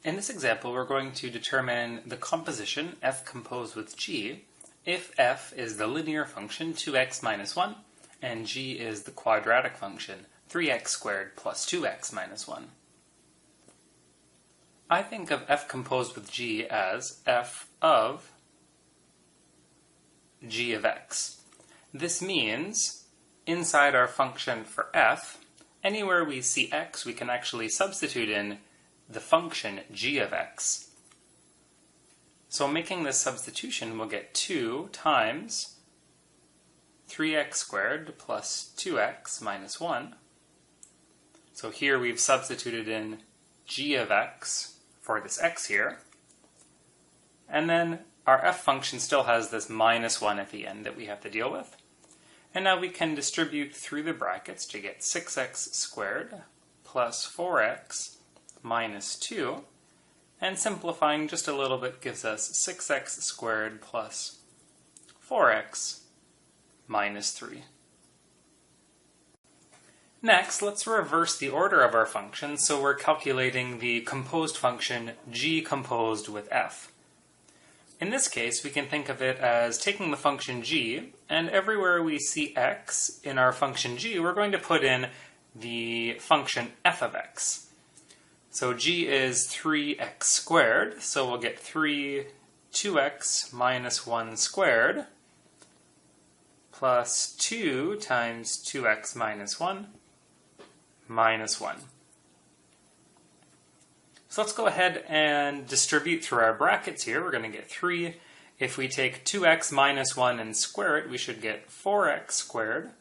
In this example, we're going to determine the composition f composed with g if f is the linear function 2x minus 1 and g is the quadratic function 3x squared plus 2x minus 1. I think of f composed with g as f of g of x. This means inside our function for f, anywhere we see x, we can actually substitute in the function g of x. So making this substitution, we'll get 2 times 3x squared plus 2x minus 1. So here we've substituted in g of x for this x here. And then our f function still has this minus 1 at the end that we have to deal with. And now we can distribute through the brackets to get 6x squared plus 4x minus 2. And simplifying just a little bit gives us 6x squared plus 4x minus 3. Next, let's reverse the order of our function, so we're calculating the composed function g composed with f. In this case, we can think of it as taking the function g, and everywhere we see x in our function g, we're going to put in the function f of x. So g is 3x squared, so we'll get 2x minus 1 squared plus 2 times 2x minus 1 minus 1. So let's go ahead and distribute through our brackets here. We're going to get 3. If we take 2x minus 1 and square it, we should get 4x squared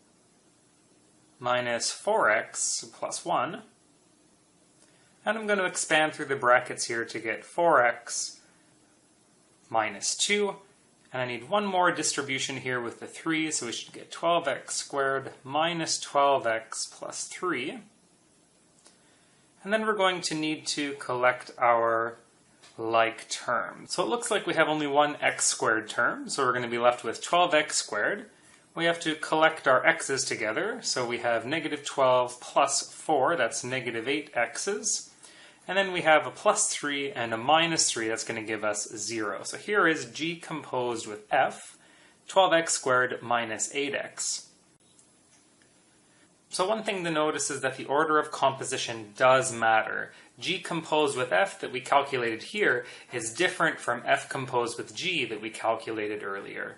minus 4x plus 1. And I'm going to expand through the brackets here to get 4x minus 2. And I need one more distribution here with the 3, so we should get 12x squared minus 12x plus 3. And then we're going to need to collect our like term. So it looks like we have only one x squared term, so we're going to be left with 12x squared. We have to collect our x's together, so we have negative 12 plus 4, that's negative 8 x's. And then we have a plus 3 and a minus 3, that's going to give us 0. So here is g composed with f, 12x squared minus 8x. So one thing to notice is that the order of composition does matter. G composed with f that we calculated here is different from f composed with g that we calculated earlier.